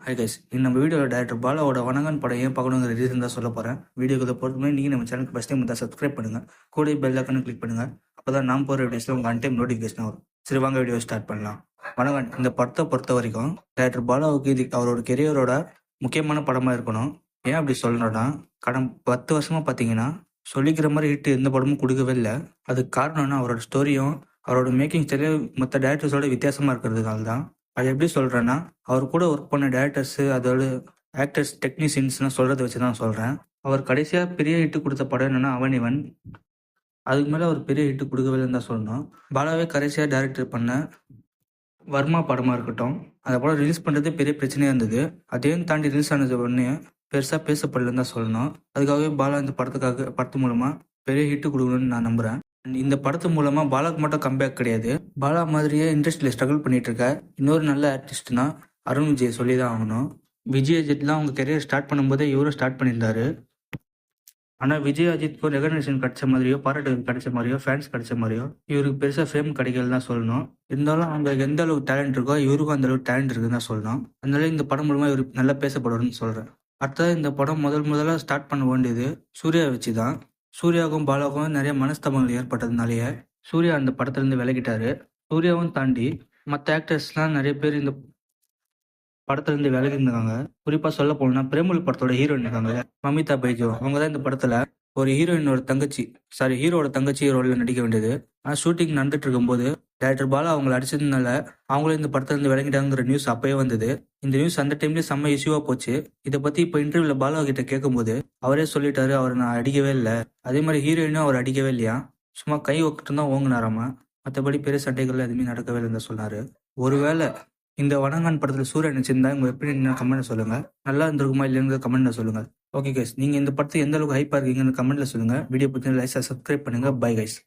Hi guys, நம்ம வீடியோவில் director பாலாவோட வணங்கன் படம் ஏன் பார்க்கணுங்கிற ரீசன் தான் சொல்ல போகிறேன். வீடியோக்குள்ள போகிறதுமே நீங்கள் நம்ம சேனலுக்கு ஃபஸ்ட் டைம் தான் சப்ஸ்கிரைப் பண்ணுங்கள், கூட பெல் ஐக்கானு கிளிக் பண்ணுங்கள். அப்போ தான் நான் போகிற வீடியோஸில் உங்கள் அன்டைம் நோட்டிஃபிகேஷன் வரும். சரி, வாங்க வீடியோ ஸ்டார்ட் பண்ணலாம். வணங்கன் இந்த படத்தை பொறுத்த வரைக்கும் டேரக்டர் பாலாவுக்கு இது அவரோட கெரியரோட முக்கியமான படமாக இருக்கணும். ஏன் அப்படி சொல்கிறோன்னா, கடந்த 10 வருஷமாக பார்த்தீங்கன்னா சொல்லிக்கிற மாதிரி ஹிட் எந்த படமும் கொடுக்கவே இல்லை. அதுக்கு காரணம்னா அவரோட ஸ்டோரியும் அவரோட மேக்கிங் ஸ்டைலும் மற்ற டேரக்டர்ஸோட வித்தியாசமாக இருக்கிறதுனால தான். அது எப்படி சொல்கிறேன்னா, அவர் கூட ஒர்க் பண்ண டேரக்டர்ஸு, அதோட ஆக்டர்ஸ், டெக்னீஷியன்ஸ்லாம் சொல்கிறத வச்சு தான் சொல்கிறேன். அவர் கடைசியாக பெரிய ஹிட்டு கொடுத்த படம் என்னென்னா அவன் இவன். அதுக்கு மேலே அவர் பெரிய ஹிட்டு கொடுக்கவே இல்லைன்னு தான் சொல்லணும். பாலாவே கடைசியாக டேரக்டர் பண்ண வர்மா படமாக இருக்கட்டும், அந்த படம் ரிலீஸ் பண்ணுறது பெரிய பிரச்சனையாக இருந்தது. அதையும் தாண்டி ரிலீஸ் ஆனது உடனே பெருசாக பேசப்படலன்னு தான் சொல்லணும். அதுக்காகவே பாலா இந்த படத்து மூலமாக பெரிய ஹிட்டு கொடுக்கணும்னு நான் நம்புகிறேன். இந்த படத்து மூலமாக பாலாக்கு மட்டும் கம்பேக் கிடையாது, பாலா மாதிரியே இண்டஸ்ட்ரியில் ஸ்ட்ரகிள் பண்ணிட்டு இருக்க இன்னொரு நல்ல ஆர்டிஸ்ட்னா அருண் விஜய் சொல்லி தான் ஆகணும். விஜய் அஜித்லாம் அவங்க கெரியர் ஸ்டார்ட் பண்ணும்போதே இவரும் ஸ்டார்ட் பண்ணியிருந்தாரு. ஆனால் விஜய் அஜித்க்கு ரெகக்னேஷன் கிடைச்ச மாதிரியோ, பாராட்டுகள் கிடைச்ச மாதிரியோ, ஃபேன்ஸ் கிடைச்ச மாதிரியோ இவருக்கு பெருசாக ஃபேம் கிடைக்கல தான் சொல்லணும். இருந்தாலும் அவங்க எந்த அளவுக்கு டேலண்ட் இருக்கோ இவருக்கும் அந்த அளவுக்கு டேலண்ட் இருக்குன்னு தான் சொல்லணும். அதனால இந்த படம் மூலமாக இவர் நல்லா பேசப்படுவார்னு சொல்கிறேன். அடுத்தது இந்த படம் முதல்ல ஸ்டார்ட் பண்ண வேண்டியது சூர்யா வச்சு தான். சூர்யாவுக்கும் பாலாவுக்கும் நிறைய மனஸ்தாபங்கள் ஏற்பட்டதுனாலேயே சூர்யா அந்த படத்துலேருந்து விலகிட்டாரு. சூர்யாவும் தாண்டி மற்ற ஆக்டர்ஸ்லாம் நிறைய பேர் இந்த படத்துலேருந்து விலகி இருக்காங்க. குறிப்பாக சொல்ல போனோம்னா பிரேமல் படத்தோட ஹீரோயின் இருக்காங்க மமிதா பைஜோ. அவங்க தான் இந்த படத்தில் ஒரு ஹீரோட தங்கச்சி ரோலில் நடிக்க வேண்டியது. ஆனால் ஷூட்டிங் நடந்துட்டு இருக்கும்போது டேரக்டர் பாலா அவங்களை அடிச்சதுனால அவங்களும் இந்த படத்துலேருந்து விலகிட்டாங்கிற நியூஸ் அப்பயே வந்தது. இந்த நியூஸ் அந்த டைம்லேயே செம்ம இஷ்யூவாக போச்சு. இதை பற்றி இப்போ இன்டர்வியூவில் பாலா கிட்ட கேட்கும்போது அவரே சொல்லிட்டாரு, அவர் நான் அடிக்கவே இல்லை, அதே மாதிரி ஹீரோயினும் அவர் அடிக்கவே இல்லையா, சும்மா கை ஒக்கிட்டு தான் ஓங்குனாராமா, மற்றபடி பெரிய சண்டைகள் எதுவுமே நடக்கவே இல்லைன்னு சொன்னார். ஒருவேளை இந்த வணங்கான் படத்தில் சூர்யா நினச்சிருந்தா உங்கள் எப்படி கமெண்ட்ல சொல்லுங்கள். நல்லா இருந்திருக்குமா இல்லைங்கிற கமெண்ட்ல சொல்லுங்கள். ஓகே கைஸ், நீங்கள் இந்த படத்துக்கு எந்த அளவுக்கு ஹைப்பாக இருக்கீங்கன்னு கமெண்ட்ல சொல்லுங்கள். வீடியோ பற்றி லைக் சப்ஸ்கிரைப் பண்ணுங்கள். Bye guys.